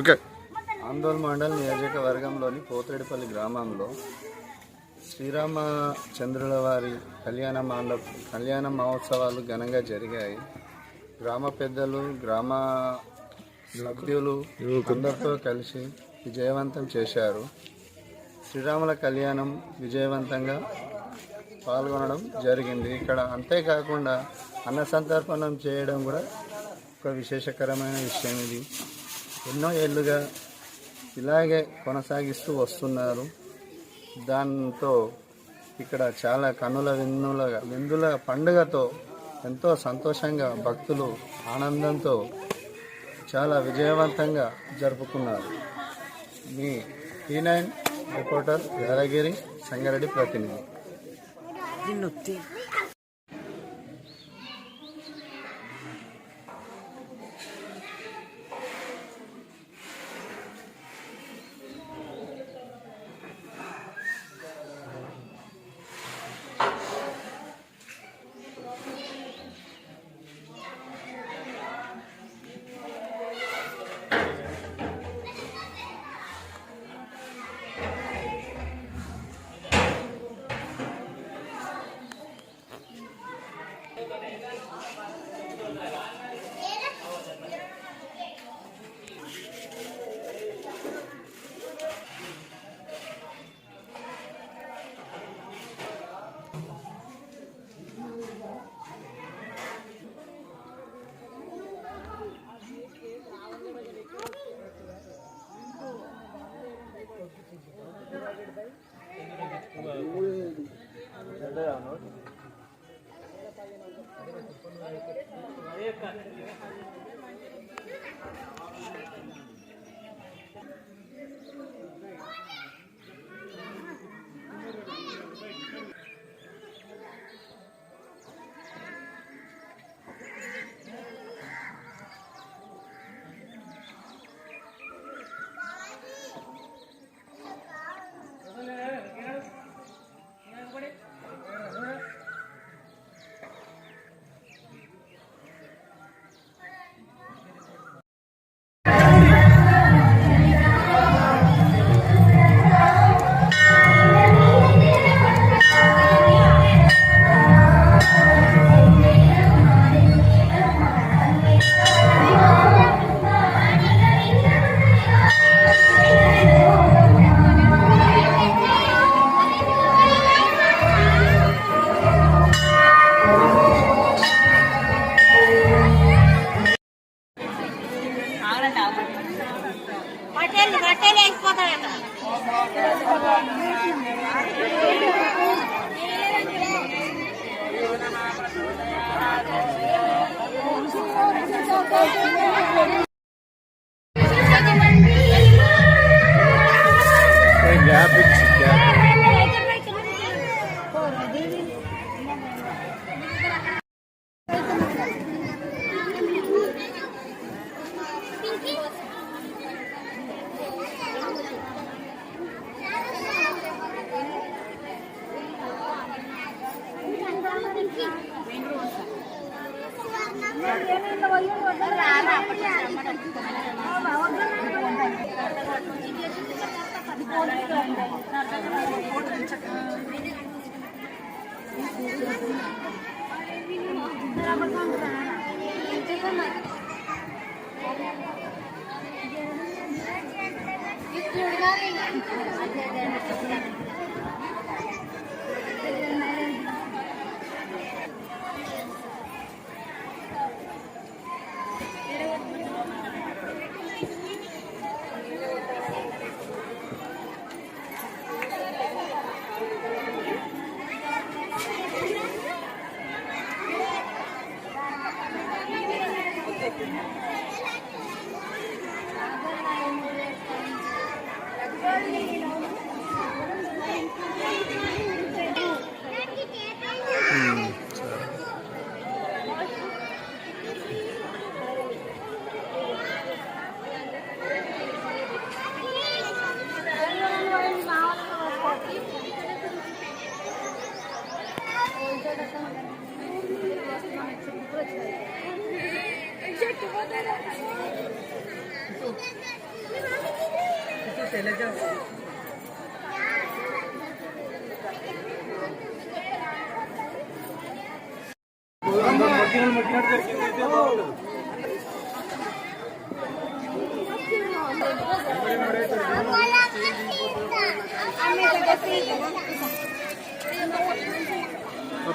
Okay. Andole mandal నియోజకవర్గంలోని పోతిరెడ్డిపల్లి గ్రామంలో శ్రీరామచంద్రుల వారి కళ్యాణ మహోత్సవాలు ఘనంగా జరిగాయి. గ్రామ పెద్దలు, గ్రామ సభ్యులు అందరితో కలిసి విజయవంతం చేశారు. శ్రీరాముల కళ్యాణం విజయవంతంగా పాల్గొనడం జరిగింది. ఇక్కడ అంతేకాకుండా అన్న సంతర్పణం చేయడం కూడా ఒక విశేషకరమైన విషయం. ఇది ఎన్నో ఏళ్ళుగా ఇలాగే కొనసాగిస్తూ వస్తున్నారు. దాంతో ఇక్కడ చాలా కన్నుల విందుల పండుగతో ఎంతో సంతోషంగా భక్తులు ఆనందంతో చాలా విజయవంతంగా జరుపుకున్నారు. మీ T9 రిపోర్టర్ యాదగిరి, సంగారెడ్డి ప్రతినిధి.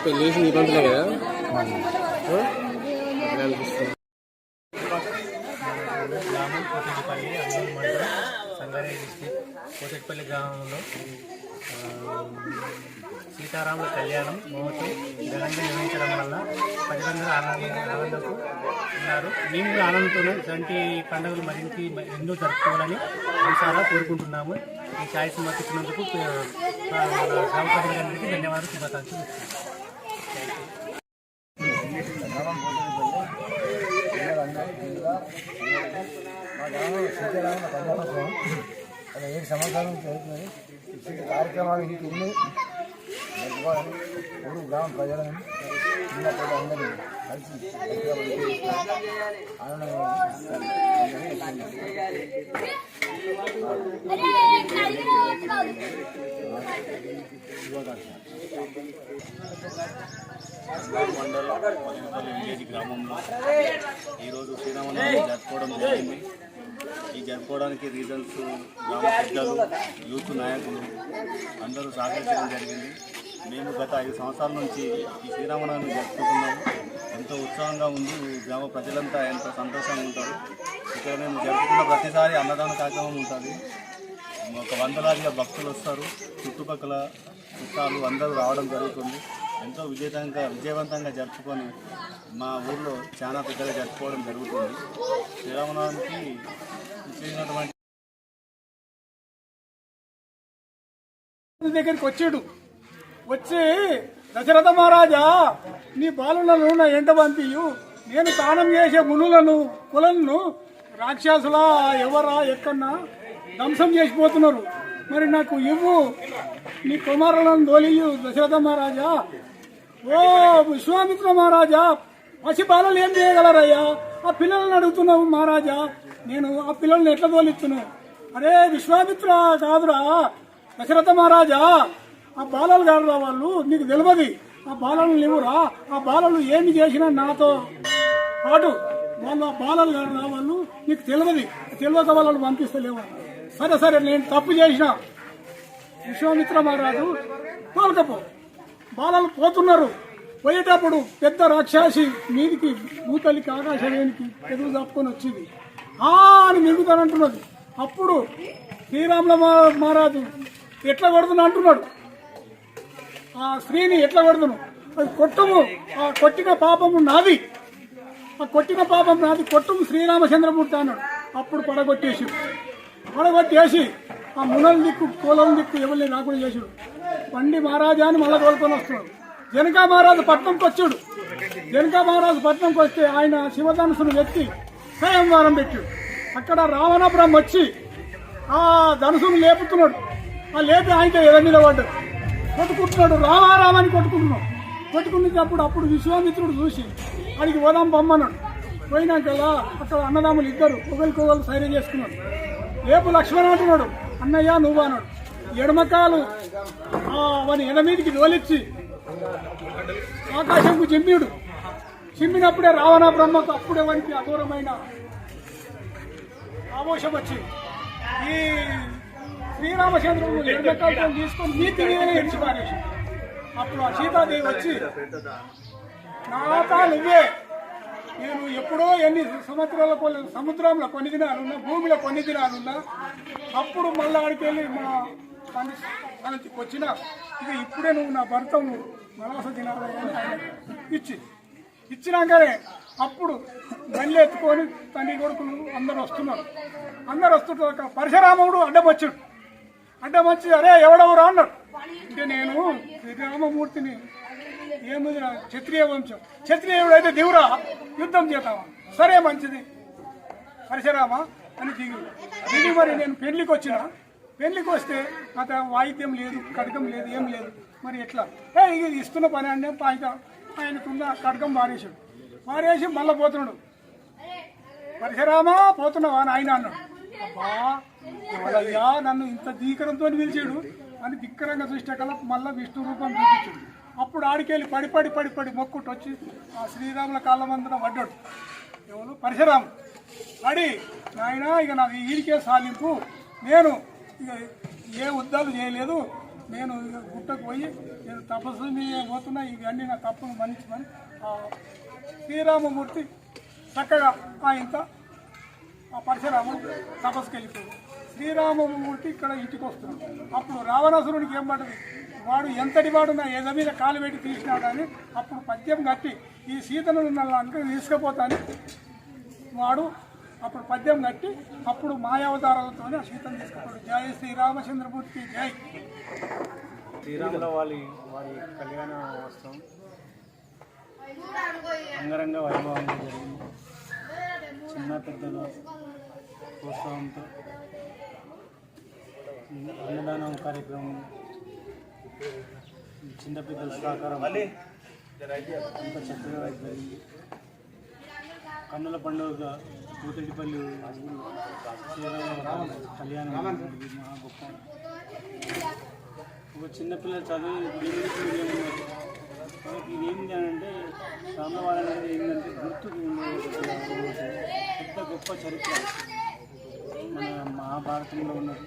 పెళ్ళి నీ పంటలే కదా అనిపిస్తుంది. గ్రామం కోటిపల్లి అల్లూరు మండలం సంగారెడ్డి డిస్టిక్ కోటిపల్లి గ్రామంలో సీతారాముల కళ్యాణం మహోత్సవం ఘనంగా నిర్వహించడం వల్ల ప్రజలందరూ ఆనందంతో ఉన్నారు. మేము కూడా ఆనందంతోనే ఇలాంటి పండుగలు మరింత ఎన్నో జరుపుకోవాలని మనసారా కోరుకుంటున్నాము. ఈ ఛాయిస్ మాకు ఇచ్చినందుకు గ్రామ ప్రజలందరికీ ధన్యవాదాలు, శుభాకాంక్షలు. మా గ్రామంలో సీతారాముల కళ్యాణోత్సవం అలా 7 సంవత్సరాల నుంచి జరుగుతున్నది. ఈ కార్యక్రమాలు ఇంకెన్ని జరుపుకోవాలని ఊరు గ్రామ ప్రజలను చిన్న పిల్లలు అందరినీ కలిసి ఆనందంగా మండలం విలేజ్ గ్రామంలో ఈరోజు శ్రీరామనవమి జరుపుకోవడం జరిగింది. ఈ జరుపుకోవడానికి రీజన్స్ గ్రామ పెద్దలు, యూత్ నాయకులు అందరూ సహకరించడం జరిగింది. మేము గత 5 సంవత్సరాల నుంచి ఈ శ్రీరామనవమి జరుపుకుంటున్నాము. ఎంతో ఉత్సాహంగా ఉంది. గ్రామ ప్రజలంతా ఎంతో సంతోషంగా ఉంటారు. ఇక్కడ మేము జరుపుకున్న ప్రతిసారి అన్నదాన కార్యక్రమం ఉంటుంది. ఒక వందలాదిగా భక్తులు వస్తారు. చుట్టుపక్కల చుట్టాలు అందరూ రావడం జరుగుతుంది. ఎంతో విజయవంతంగా జరుపుకొని మా ఊళ్ళో చాలా పెద్దగా జరుపుకోవడం జరుగుతుంది. శ్రీరామనవమికి చేసినటువంటి దగ్గరికి వచ్చి దశరథ మహారాజా, నీ బాలులను నా ఎంట పంపియు, నేను స్నానం చేసే మునులను కులను రాక్షసులా ఎవరా ఎక్కడన్నా ధ్వంసం చేసిపోతున్నారు, మరి నాకు ఇవ్వు, నీ కుమారులను దోలియు దశరథ మహారాజా. ఓ విశ్వామిత్ర మహారాజా, పసి బాలలు ఏం చేయగలరయ్యా? ఆ పిల్లలను అడుగుతున్నావు మహారాజా, నేను ఆ పిల్లల్ని ఎట్లా తోలిస్తున్నావు? అరే విశ్వామిత్ర కాదురా దశరథ మహారాజా, ఆ బాలలు కాదురా వాళ్ళు, నీకు తెలియదు. ఆ బాలలు లేవురా, ఆ బాలలు ఏమి చేసినా నాతో పాటు వాళ్ళు ఆ బాలలు కాదురా వాళ్ళు, నీకు తెలియక వాళ్ళని పంపిస్తలేవు. సరే నేను తప్పు చేసిన. విశ్వామిత్ర మహారాజు తోలకపో, బాలలు పోతున్నారు. పోయేటప్పుడు పెద్ద రాక్షసి మీదికి భూతలికి ఆకాశవేనికి ఎదురు తప్పుకొని వచ్చింది. అని మిగుతానంటున్నది. అప్పుడు శ్రీరాముల మహారాజు ఎట్లా కొడుతున్నా అంటున్నాడు. ఆ స్త్రీని ఎట్లా కొడుతున్నావు? అది కొట్టము, ఆ కొట్టిన పాపము నాది, కొట్టము శ్రీరామచంద్రమూర్తి అన్నాడు. అప్పుడు పడగొట్టేసి ఆ మునల దిక్కు కులం దిక్కు ఎవరిని రాకుండా చేసాడు. పండి మహారాజాని మళ్ళా తోలుకొని వస్తున్నాడు. జనకా మహారాజు పట్నంకి వచ్చాడు. వస్తే ఆయన శివధనుసును ఎత్తి స్వయంవారం పెట్టాడు. అక్కడ రావణపురం వచ్చి ఆ ధనుసును లేపుతున్నాడు. ఆ లేపి ఆయన ఎద మీద పడ్డాడు. కొట్టుకుంటున్నాడు, రామారామని కొట్టుకునేటప్పుడు అప్పుడు విశ్వామిత్రుడు చూసి వాడికి ఓదాం బొమ్మన్నాడు. పోయినాకల్లా అక్కడ అన్నదమ్ములు ఇద్దరు ఒకరికొకరు సైర్యం చేసుకున్నాడు. రేపు లక్ష్మణ్ అంటున్నాడు, అన్నయ్య నువ్వు అన్నాడు. ఎడమకాలు వాని ఎడ మీదికి దోలిచ్చి ఆకాశంకు చింపినప్పుడే రావణ బ్రహ్మకు అప్పుడే వానికి అఘోరమైన ఆమోషం వచ్చి ఈ శ్రీరామచంద్రుడు ఎడమకాలతో తీసుకొని నీతి మీదనే ఎడిచి పారేసి అప్పుడు ఆ సీతాదేవి వచ్చి, నాత నువ్వే, నేను ఎప్పుడో ఎన్ని సముద్రంలో కొన్ని దినాలున్నా, భూమిలో కొన్ని దినాలున్నా, అప్పుడు మళ్ళీ ఆడికి వెళ్ళి మా తనకి వచ్చిన ఇక ఇప్పుడే నువ్వు నా భర్తను మలాస దినాలని ఇచ్చినాకనే అప్పుడు బండ్లు ఎత్తుకొని తండ్రి కొడుకులు అందరు వస్తున్నారు. వస్తుంటే పరశురాముడు అడ్డం వచ్చి అరే ఎవడెవరా అన్నాడు. అంటే నేను శ్రీరామమూర్తిని, ఏముంది క్షత్రియ వంశం, క్షత్రియుడు అయితే దివురా యుద్ధం చేద్దామా? సరే మంచిది పరశురామ అని దిగి మరి నేను పెళ్లికి వస్తే నాకు వాయిద్యం లేదు, ఖడ్గం లేదు, ఏం లేదు, మరి ఎట్లా? ఇది ఇస్తున్న పని అంటే ఆయనకున్న ఖడ్గం పారేసి మళ్ళీ పోతున్నాడు. పరశురామ పోతున్నావా అని ఆయన అన్నాడు. అబ్బా ఎవరయ్యా నన్ను ఇంత దీకరంతో పిలిచాడు అని దిక్కరంగా చూసినాకల్లా మళ్ళీ విష్ణు రూపం చూపించాడు. అప్పుడు ఆడికెళ్ళి పడి పడి పడి పడి మొక్కుట్టు వచ్చి ఆ శ్రీరాముల కాళ్ళ మందున పడ్డాడు. ఎవరు పరశురాము పడి నాయన ఇక నాకు ఈడికే సాలింపు, నేను ఇక ఏ యుద్ధాలు చేయలేదు, నేను ఇక గుట్టకు పోయి నేను తపస్సు మీద పోతున్నా, ఇవన్నీ నా తప్పును మన్నించమని ఆ శ్రీరామమూర్తి చక్కగా ఇంత ఆ పరశురాముడు తపస్సుకి వెళ్ళిపోయాడు. శ్రీరామమూర్తి ఇక్కడ ఇంటికి వస్తున్నాడు. అప్పుడు రావణాసురుడికి ఏం పడ్డది, వాడు ఎంతటి వాడు నా ఎద మీద కాలు పెట్టి తీసినాడు అని అప్పుడు పద్యం కట్టి ఈ సీతను నన్ను తీసుకుపోతాను వాడు అప్పుడు పద్యం కట్టి అప్పుడు మాయావతారాలతో ఆ సీతను తీసుకుపోయాడు. జై శ్రీరామచంద్రమూర్తి జై. శ్రీరాముల వారి కళ్యాణ మహోత్సవం అంగరంగ వైభవంగా జరిగింది. చిన్న పెద్దలు ప్రోత్సాహంతో అన్నదానం కార్యక్రమం, చిన్న పెద్దల సహకారం అంత చక్కగా జరిగింది. కన్నుల పండుగగా కూతడిపల్లి శ్రీరామ కళ్యాణం జరిగింది. మహా గొప్ప ఒక చిన్నపిల్లలు చదివి ఇంగ్లీష్ మీడియం ఉన్నారు. వాళ్ళకి ఇది ఏంటి అని అంటే రామవారి అనేది ఏంటంటే గుర్తుకు ఉండే పెద్ద గొప్ప చరిత్ర మన మహాభారతంలో ఉన్నది.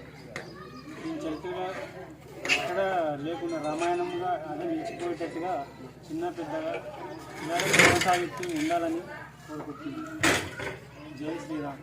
ఈ చరిత్రగా ఎక్కడ లేకుండా రామాయణంగా అదే నిలిచిపోయేటట్టుగా చిన్న పెద్దగా ఇలాగే కొనసాగుతూ ఉండాలని కోరుకుంటున్నాను. జై శ్రీరామ్.